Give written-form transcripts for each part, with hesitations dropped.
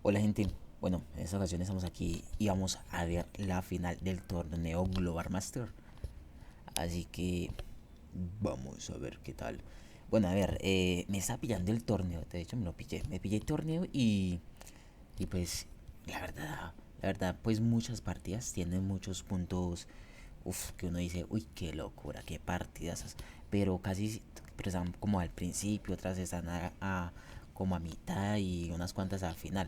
Hola gente, bueno, en esta ocasión estamos aquí y vamos a ver la final del torneo Global Master. Así que vamos a ver qué tal. Bueno, a ver, me está pillando el torneo, de hecho me pillé el torneo y pues la verdad, pues muchas partidas tienen muchos puntos, que uno dice, uy, qué locura, qué partidas, pero están como al principio, otras están como a mitad y unas cuantas al final.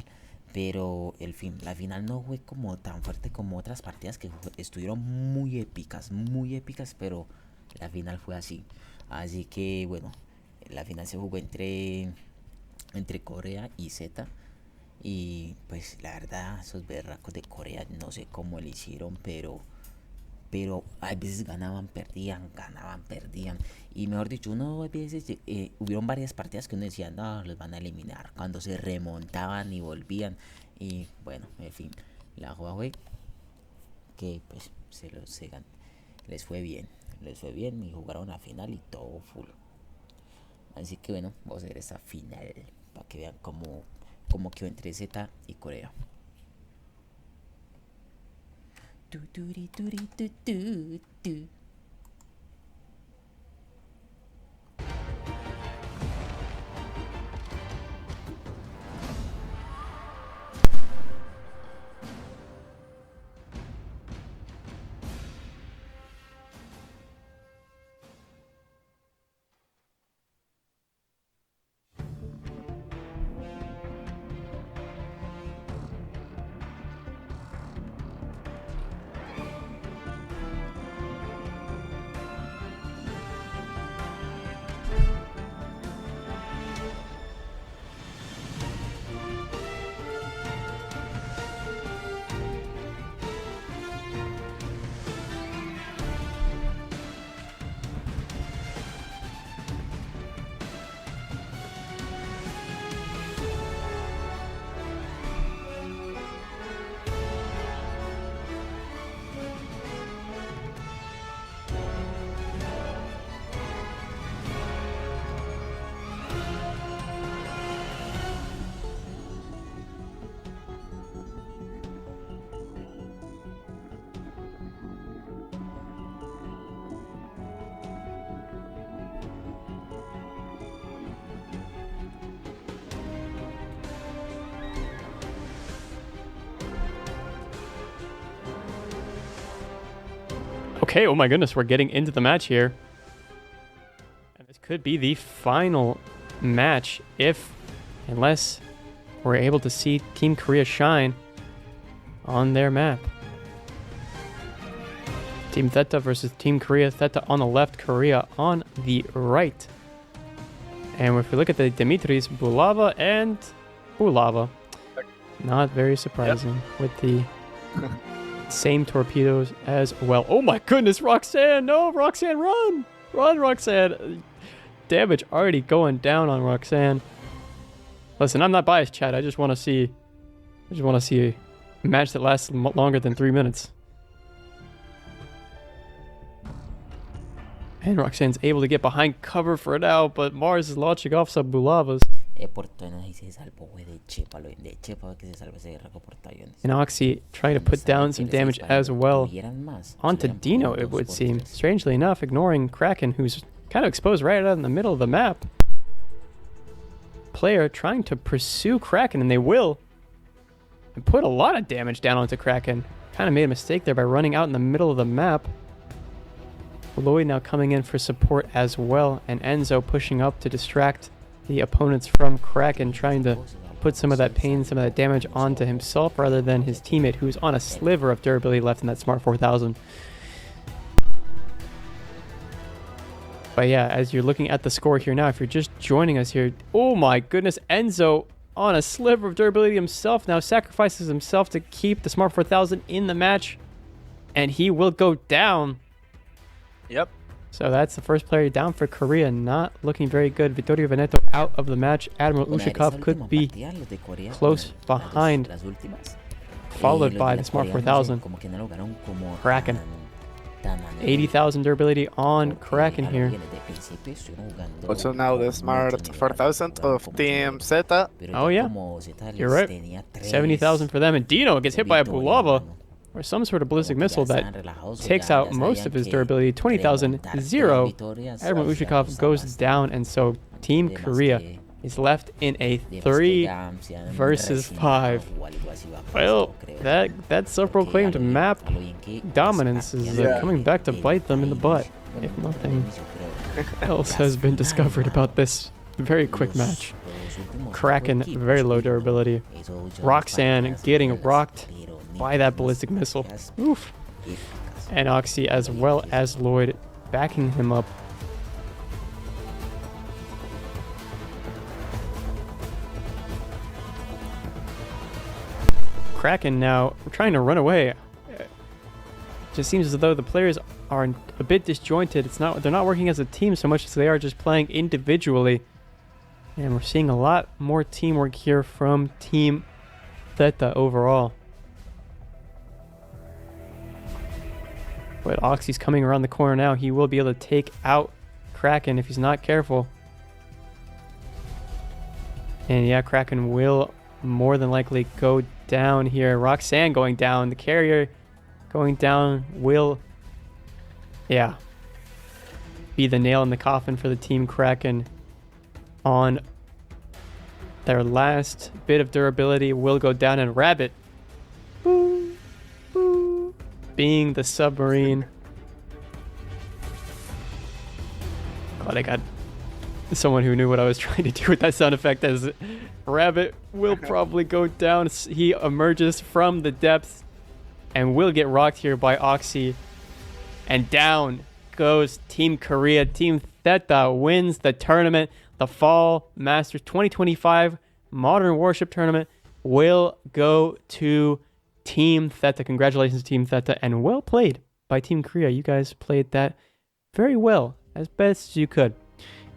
Pero la final no fue como tan fuerte como otras partidas que estuvieron muy épicas, pero la final fue así. Así que bueno, la final se jugó entre Corea y Z. Y pues la verdad, esos berracos de Corea no sé cómo le hicieron, pero a veces ganaban, perdían. Y mejor dicho, uno a veces, hubieron varias partidas que uno decía, no, los van a eliminar. Cuando se remontaban y volvían. Y bueno, en fin, la jugada fue que pues les fue bien y jugaron la final y todo full. Así que bueno, vamos a ver esa final para que vean cómo quedó entre Z y Corea. Tu, turi, turi, tu, tu, tu. Okay, oh my goodness, we're getting into the match here. And this could be the final match unless we're able to see Team Korea shine on their map. Team Theta versus Team Korea. Theta on the left, Korea on the right. And if we look at the Dimitris, Bulava and Bulava. Not very surprising with the same torpedoes as well. Oh my goodness, Roxanne! No, Roxanne, run! Run, Roxanne! Damage already going down on Roxanne. Listen, I'm not biased, Chad. I just want to see a match that lasts longer than 3 minutes. And Roxanne's able to get behind cover for now, but Mars is launching off some Bulavas. And Oxy trying to put down some damage as well onto Dino, it would seem. Strangely enough, ignoring Kraken, who's kind of exposed right out in the middle of the map. Player trying to pursue Kraken, and they will. And put a lot of damage down onto Kraken. Kind of made a mistake there by running out in the middle of the map. Lloyd now coming in for support as well, and Enzo pushing up to distract the opponents from Kraken, trying to put some of that pain, some of that damage onto himself rather than his teammate, who's on a sliver of durability left in that Smart 4000. But yeah, as you're looking at the score here now, if you're just joining us here, oh my goodness, Enzo on a sliver of durability himself now sacrifices himself to keep the Smart 4000 in the match, and he will go down. Yep. So that's the first player down for Korea, not looking very good. Vittorio Veneto out of the match. Admiral Ushakov could be close behind, followed by the Smart 4000. Kraken. 80,000 durability on Kraken here. Also now the smart 4,000 of Team Zeta. Oh yeah, you're right. 70,000 for them, and Dino gets hit by a Bulava or some sort of ballistic missile that takes out most of his durability. 20,000, 0. Everyone Ushikov goes down, and so Team Korea is left in a 3 versus 5. Well, that self-proclaimed map dominance is coming back to bite them in the butt, if nothing else has been discovered about this very quick match. Kraken, very low durability. Roxanne getting rocked by that ballistic missile. Oof. And Oxy as well as Lloyd backing him up. Kraken now trying to run away. Just seems as though the players are a bit disjointed. They're not working as a team so much as they are just playing individually. And we're seeing a lot more teamwork here from Team Theta overall. But Oxy's coming around the corner now. He will be able to take out Kraken if he's not careful. And yeah, Kraken will more than likely go down here. Roxanne going down. The carrier going down will, yeah, be the nail in the coffin for the Team Kraken on their last bit of durability. Will go down, and Rabbit, boo, boo, being the submarine. Glad I got someone who knew what I was trying to do with that sound effect, as Rabbit will probably go down. He emerges from the depths and will get rocked here by Oxy. And down goes Team Korea. Team Theta wins the tournament. The Fall Masters 2025 Modern Warship Tournament will go to Team Theta. Congratulations, Team Theta, and well played by Team Korea. You guys played that very well, as best as you could.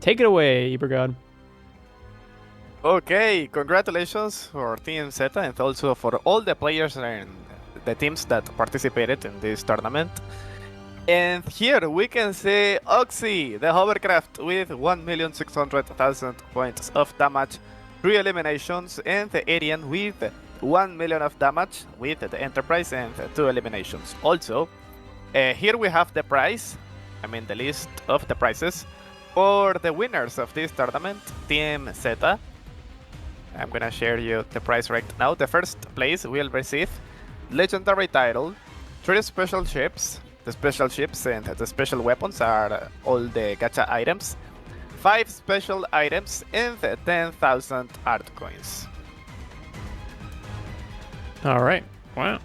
Take it away, Ibergod. Okay, congratulations for Team Zeta and also for all the players and the teams that participated in this tournament. And here we can see Oxy, the hovercraft, with 1,600,000 points of damage, 3 eliminations, and the Arian with 1 million of damage with the Enterprise and 2 eliminations. Also, here we have the prize, the list of the prizes for the winners of this tournament, Team Zeta. I'm gonna share you the prize right now. The first place will receive legendary title, 3 special ships. The special ships and the special weapons are all the gacha items, 5 special items, and 10,000 art coins. All right. Wow.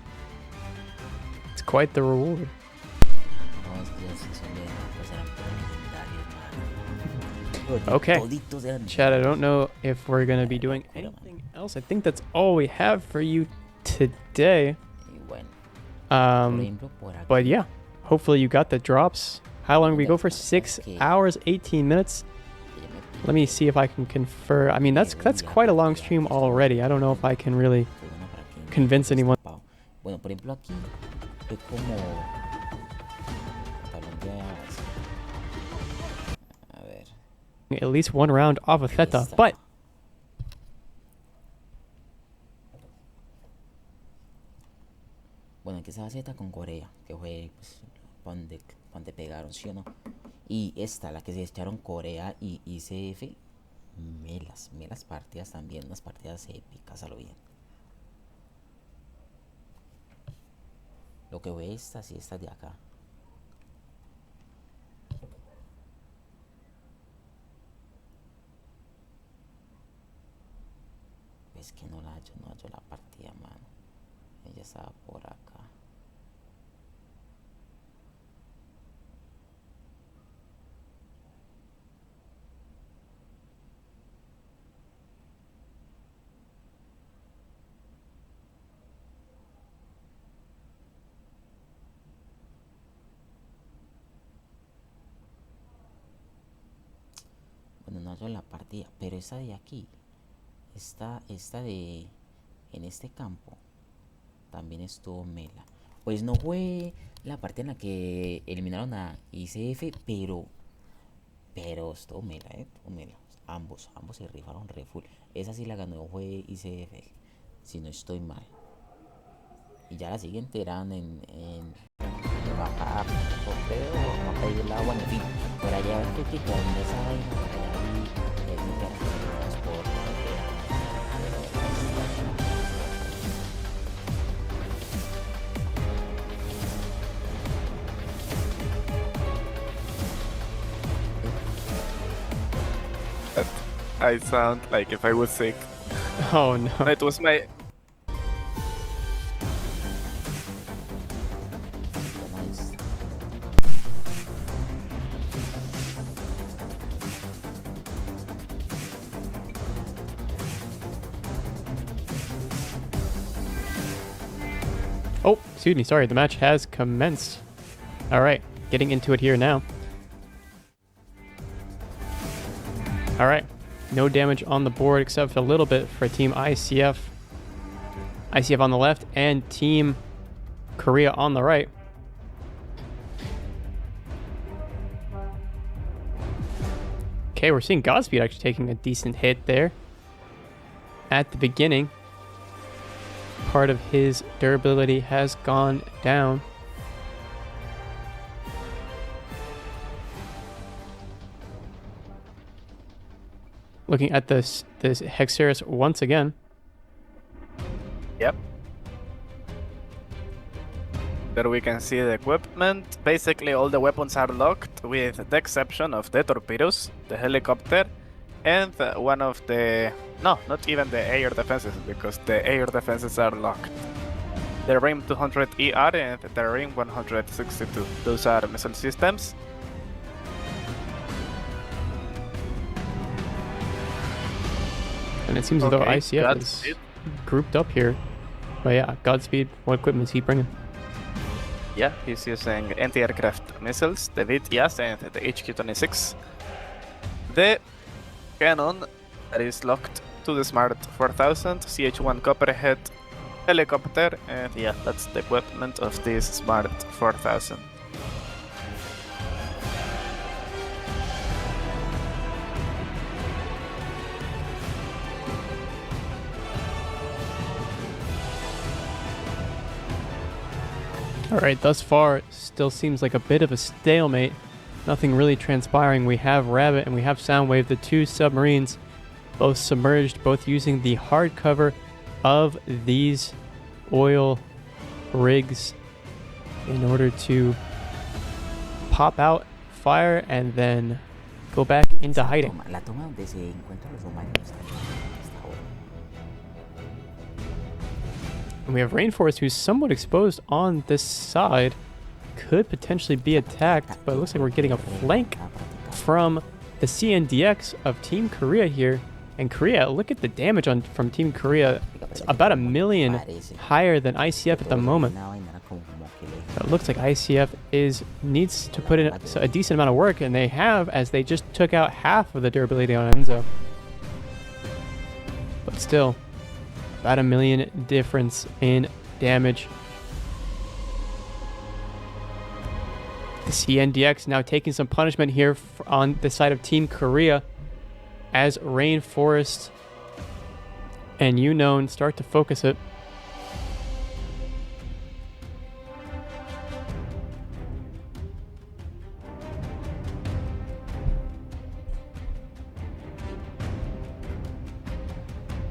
It's quite the reward. Okay, Chad, I don't know if we're going to be doing anything else. I think that's all we have for you today. But yeah, hopefully you got the drops. How long did we go for? 6 hours, 18 minutes. Let me see if I can confirm. That's quite a long stream already. I don't know if I can really convince anyone. At least one round off of Theta, but bueno, que esa Z con Corea, que fue pues, donde pegaron, ¿sí o no? Y esta, la que se echaron Corea y ICF, melas partidas también, unas partidas épicas a lo bien. Lo que fue estas y estas de acá. Es que no hallo la partida, mano. Ella estaba por acá. Bueno, no hallo la partida, pero esa de aquí. Esta de en este campo también estuvo mela. pues no fue la parte en la que eliminaron a ICF, pero estuvo mela, estuvo mela. Ambos se rifaron re full. Esa sí la ganó fue ICF, si no estoy mal. Y ya la siguiente eran en bajar sorteo, no pedir el agua, en fin. Por allá ver qué en esa vaina, por allá vi técnicas relacionadas por I sound like if I was sick. Oh no. It was my... nice. Oh, excuse me. Sorry, the match has commenced. All right, getting into it here now. All right, no damage on the board except for a little bit for Team ICF. ICF on the left and Team Korea on the right. Okay, we're seeing Godspeed actually taking a decent hit there at the beginning. Part of his durability has gone down. Looking at this Hexeris once again. Yep. There we can see the equipment. Basically all the weapons are locked with the exception of the torpedoes, the helicopter, and one of the... No, not even the air defenses, because the air defenses are locked. The RIM 200 ER and the RIM 162. Those are missile systems. And it seems as though Okay, ICF Godspeed. is grouped up here. But yeah, Godspeed, what equipment is he bringing? Yeah, he's using anti-aircraft missiles, the VTS and the HQ-26. The cannon that is locked to the Smart 4000, CH-1 Copperhead helicopter, and yeah, that's the equipment of this Smart 4000. Alright, thus far, still seems like a bit of a stalemate. Nothing really transpiring. We have Rabbit and we have Soundwave, the two submarines, both submerged, both using the hard cover of these oil rigs in order to pop out, fire, and then go back into hiding. La toma donde se encuentran los humanos hasta ahora. And we have Rainforest, who's somewhat exposed on this side. Could potentially be attacked, but it looks like we're getting a flank from the CNDX of Team Korea here. And Korea, look at the damage from Team Korea. It's about 1 million higher than ICF at the moment. It looks like ICF needs to put in a decent amount of work, and they have, as they just took out half of the durability on Enzo. But still, about 1 million difference in damage. The CNDX now taking some punishment here on the side of Team Korea as Rainforest and Unknown start to focus it.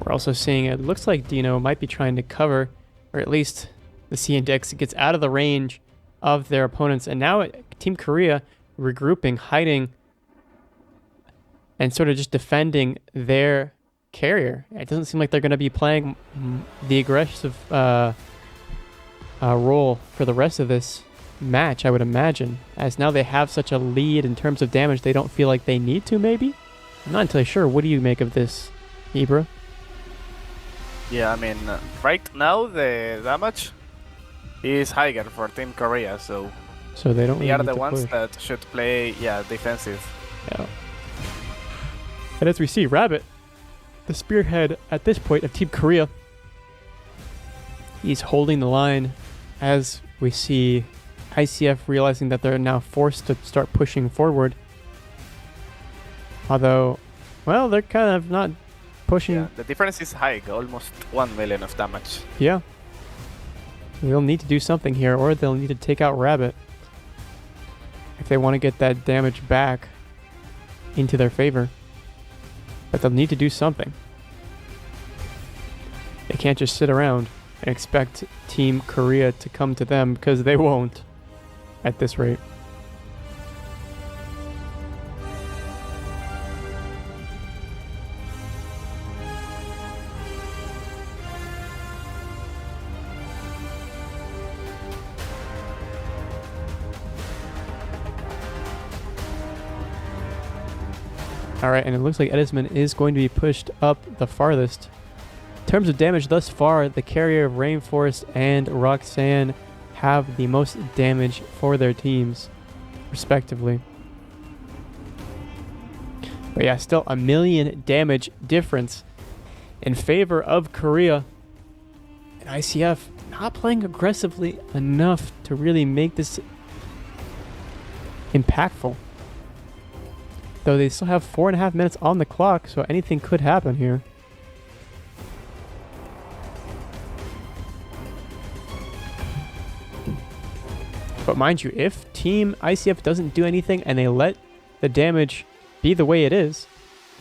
We're also seeing it looks like Dino might be trying to cover, or at least the CNDX gets out of the range of their opponents. And now Team Korea regrouping, hiding, and sort of just defending their carrier. It doesn't seem like they're going to be playing the aggressive role for the rest of this match, I would imagine. As now they have such a lead in terms of damage, they don't feel like they need to, maybe? I'm not entirely sure. What do you make of this, Ibra? Yeah, I mean, right now the damage is higher for Team Korea, so they don't really they are need the to ones push. that should play, defensive. Yeah. And as we see, Rabbit, the spearhead at this point of Team Korea, he's holding the line as We see ICF realizing that they're now forced to start pushing forward. Although, well, they're kind of not pushing. Yeah, the difference is high, almost 1 million of damage. Yeah. They'll need to do something here, or they'll need to take out Rabbit if they want to get that damage back into their favor. But they'll need to do something. They can't just sit around and expect Team Korea to come to them, because they won't at this rate. Alright, and it looks like Edisman is going to be pushed up the farthest. In terms of damage thus far, the carrier of Rainforest and Roxanne have the most damage for their teams, respectively. But yeah, still a 1 million damage difference in favor of Korea. And ICF not playing aggressively enough to really make this impactful. Though they still have 4.5 minutes on the clock, so anything could happen here. But mind you, if Team ICF doesn't do anything and they let the damage be the way it is,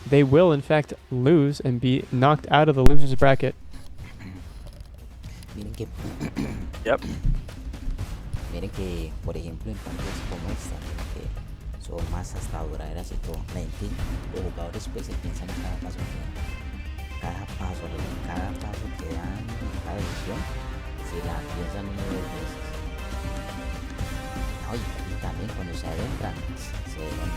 they will in fact lose and be knocked out of the losers bracket. Miren que, Yep. miren que, por ejemplo, en partidos como esta, que son más hasta duraderas y todo, la gente, los jugadores pues se piensan en cada paso que dan. Cada paso que dan en cada edición, se la piensan uno o dos veces. No, y también cuando se adentran, se ven.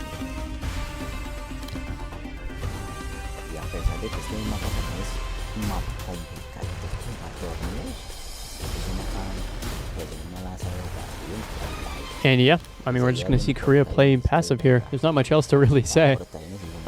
Y a pesar de que este mapa también es un mapa complicado, para torneos, es un mapa que no la sabe bien. And yeah, I mean, we're just going to see Korea playing passive here. There's not much else to really say,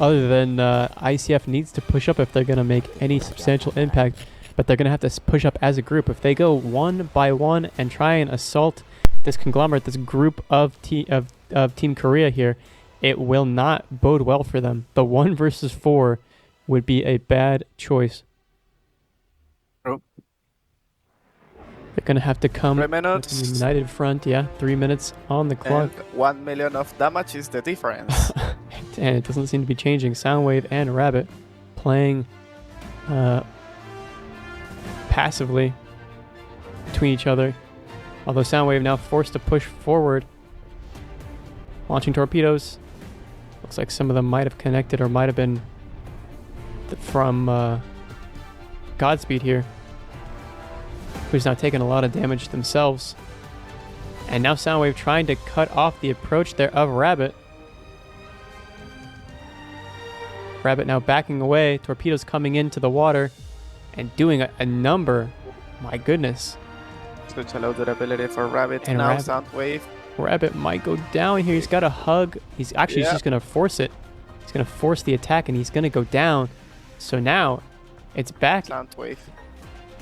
other than ICF needs to push up if they're going to make any substantial impact. But they're going to have to push up as a group. If they go one by one and try and assault this conglomerate, this group of Team Korea here, it will not bode well for them. The 1 versus 4 would be a bad choice. True. They're going to have to come 3 with a minutes. united front. Yeah, 3 minutes on the clock. And 1 million of damage is the difference. And it doesn't seem to be changing. Soundwave and Rabbit playing passively between each other. Although Soundwave now forced to push forward. Launching torpedoes. Looks like some of them might have connected or might have been from Godspeed here, who's now taking a lot of damage themselves. And now Soundwave trying to cut off the approach there of Rabbit. Rabbit now backing away. Torpedoes coming into the water and doing a number. My goodness. Such a low durability for Rabbit. And now Rabbit. Soundwave. Rabbit might go down here. He's got a hug. He's actually just going to force it. He's going to force the attack and he's going to go down. So now it's back. Soundwave.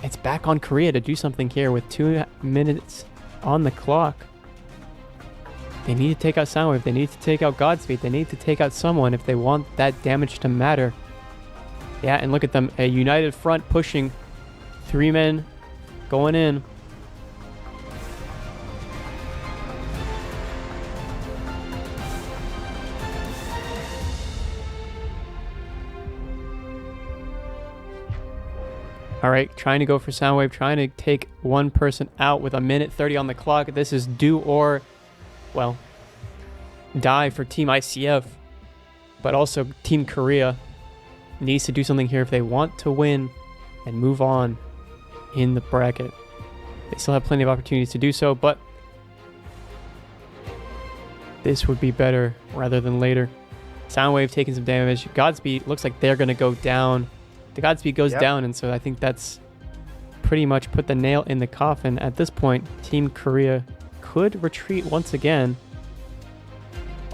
It's back on Korea to do something here with 2 minutes on the clock. They need to take out Soundwave. They need to take out Godspeed. They need to take out someone if they want that damage to matter. Yeah, and look at them. A united front pushing. 3 men going in. All right, trying to go for Soundwave, trying to take one person out with 1:30 on the clock. This is do or, well, die for Team ICF. But also Team Korea needs to do something here if they want to win and move on in the bracket. They still have plenty of opportunities to do so, but this would be better rather than later. Soundwave taking some damage. Godspeed looks like they're going to go down. The Godspeed goes down, and so I think that's pretty much put the nail in the coffin. At this point, Team Korea could retreat once again.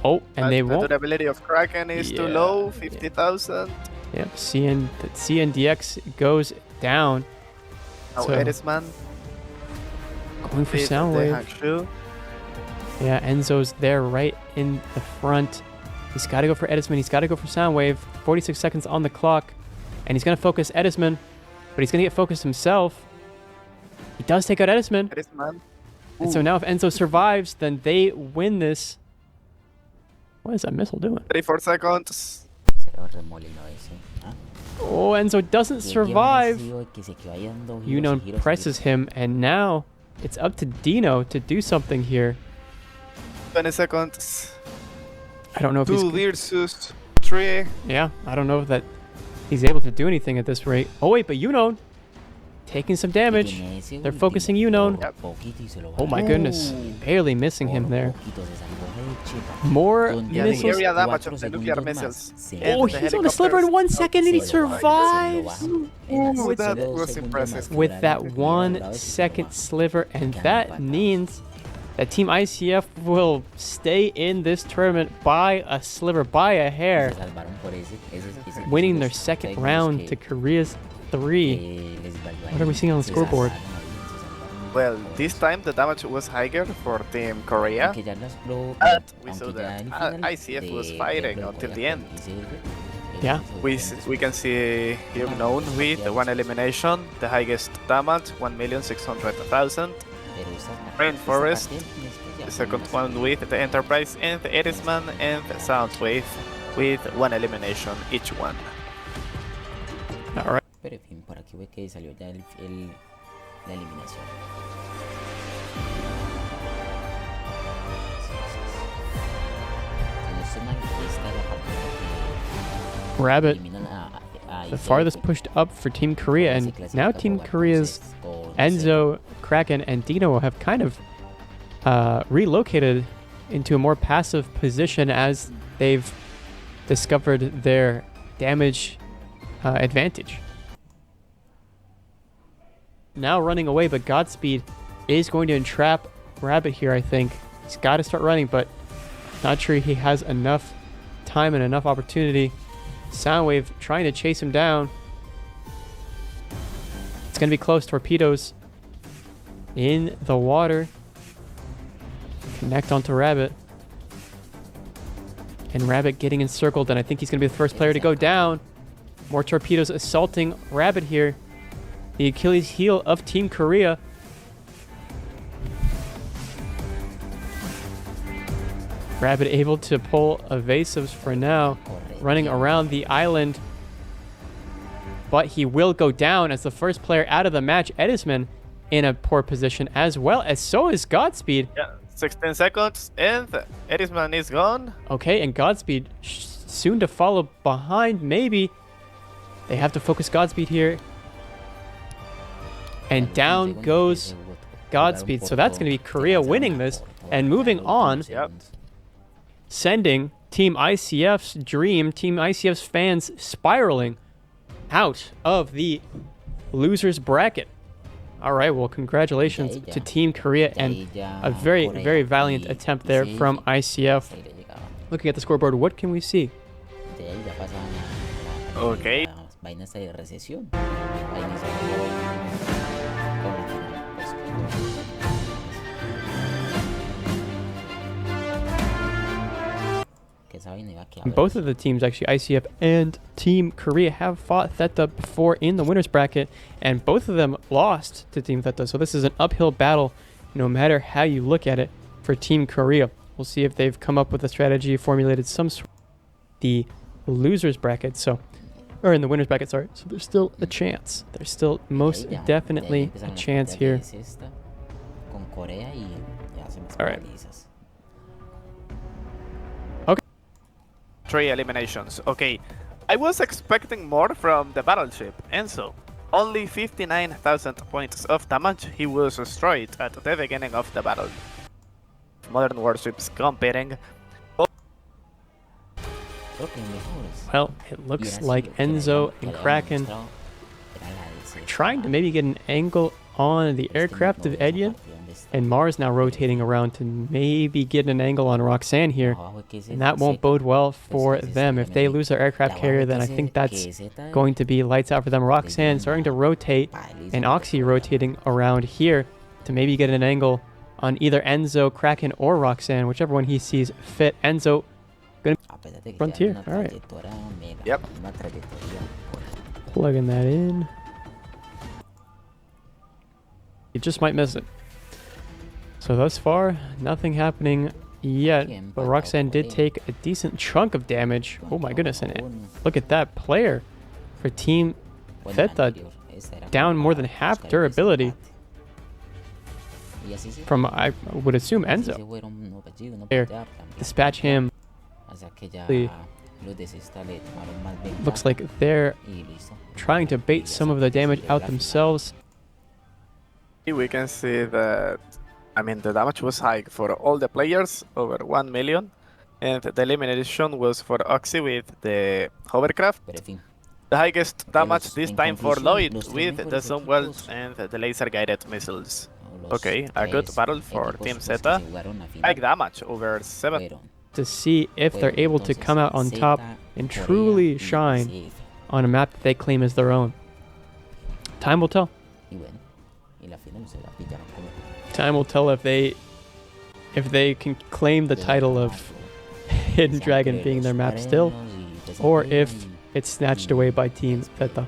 Oh, and they won't. The durability of Kraken is too low, 50,000. Yep, CNDX goes down. Now So- Edisman. Going for With the Soundwave. hang shield. Yeah, Enzo's there right in the front. He's got to go for Edisman. He's got to go for Soundwave. 46 seconds on the clock. And he's going to focus Edisman, but he's going to get focused himself. He does take out Edisman. Edisman. And so now if Enzo survives, then they win this. What is that missile doing? 34 seconds. Se lo remolino ese. ¿Ah? Oh, Enzo doesn't Y el survive. tío que se quedó ahí dando giros y Yunon giros y presses giros. him, and now it's up to Dino to do something here. 20 seconds. I don't know if 2 he's... versus 3. Yeah, I don't know that he's able to do anything at this rate. Oh wait, but Yunon taking some damage. Tiene ese They're último focusing Yunon. por poquito y se lo Oh my baja. goodness, barely missing him Por there. poquito se salvó de cheta. More Con Yeah, the missiles. area damage 4 of the nuclear segundos más, missiles. se And Oh, the he's on the sliver in helicopters. 1 second and he se lo baja, survives. se lo baja. En Ooh, las that 2 was segundos impressive. más With que that hubiera one logrado eso, se lo second baja. sliver, and Quedan that empatados. means that Team ICF will stay in this tournament by a sliver, by a hair, Se salvaron por ese winning esos their second segundos round que, to Korea's 3. les valió a What are we ellos. seeing on the Se scoreboard? salvaron ahí, se salvaron. Well, this time the damage was higher for Team Korea. Aunque ya las pro, But we aunque saw ya that el final ICF was de fighting Pro until Corea the end. con ICF, Yeah. We can see here known with one elimination, the highest damage, 1,600,000. pero esa- Rainforest, esa parte es The ya second más- one with the Enterprise and the Edisman and the Soundwave with one elimination each one. All right. Pero en fin, por aquí ve que salió ya la eliminación. Si no estoy mal, esta es la partida que Rabbit, eliminan a the ICF. farthest pushed up for Team Korea, Se and clasifica now por Team jugar Korea's con Enzo, Kraken, and Dino have kind of relocated into a more passive position as they've discovered their damage advantage. Now running away, but Godspeed is going to entrap Rabbit here, I think. He's got to start running, but not sure he has enough time and enough opportunity. Soundwave trying to chase him down. It's going to be close. Torpedoes in the water. Connect onto Rabbit. And Rabbit getting encircled, and I think he's going to be the first player to go down. More torpedoes assaulting Rabbit here. The Achilles heel of Team Korea. Rabbit able to pull evasives for now, running around the island. But he will go down as the first player out of the match. Edisman in a poor position as well, as so is Godspeed. Yeah, 16 seconds and Edisman is gone. Okay, and Godspeed soon to follow behind, maybe. They have to focus Godspeed here. And down goes Godspeed. So that's going to be Korea winning this and moving on, Yep. sending Team ICF's dream, Team ICF's fans spiraling out of the losers bracket. All right, well, congratulations to Team Korea and a very, very valiant attempt there from ICF. Looking at the scoreboard, what can we see? De ahí ya pasan a Okay. las vainas de recesión. Va a iniciar con la final, pues, que esa vaina iba a quedar Both of the teams, actually, ICF and Team Korea, have fought Theta before in the winners bracket, and both of them lost to Team Theta. So this is an uphill battle, no matter how you look at it, for Team Korea. We'll see if they've come up with a strategy, formulated some sort of the losers bracket. So, or in the winners bracket, sorry. So there's still a chance. There's still most De ahí definitely empiezan a las chance partidas here. de sexta con Corea y ya hacen las All right. palizas. 3 eliminations. Okay, I was expecting more from the battleship, Enzo. Only 59,000 points of damage. He was destroyed at the beginning of the battle. Modern warships competing. Creo que mejores. Well, it looks Hubiera like sido que Enzo que and le habían Kraken mostrado era la de sexta. trying to maybe get an angle on the Es que aircraft no of veo esa Edian. partida donde está. And Mars now rotating around to maybe get an angle on Roxanne here. Abajo que And that won't Z, bode well for pues, them. If they lose their aircraft abajo carrier, que then I Z- think que that's Z going to be lights out for them. Roxanne starting to rotate, paliza and por Oxy todas rotating around here. to maybe get an angle on either Enzo, Kraken, or Roxanne, whichever one he sees fit. Enzo, Frontier, all right. Yep. Plugging that in. You just might miss it. So thus far, nothing happening yet, but Roxanne did take a decent chunk of damage. Oh my goodness, and look at that player for Team Zeta, down more than half durability from, I would assume, Enzo. Here, dispatch him. Looks like they're trying to bait some of the damage out themselves. We can see that, I mean, the damage was high for all the players, over 1 million, and the elimination was for Oxy with the hovercraft. The highest damage this time for Lloyd with the Zone Wells and the laser guided missiles. Okay, a good battle for Team Zeta. High damage, over 7. To see if they're able to come out on top and truly shine on a map that they claim as their own. Time will tell. Time will tell if they can claim the title of Hidden Dragon being their map still, or if it's snatched away by Team Zeta.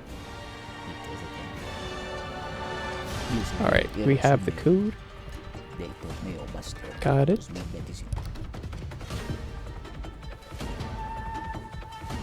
Alright, we have the code. Got it.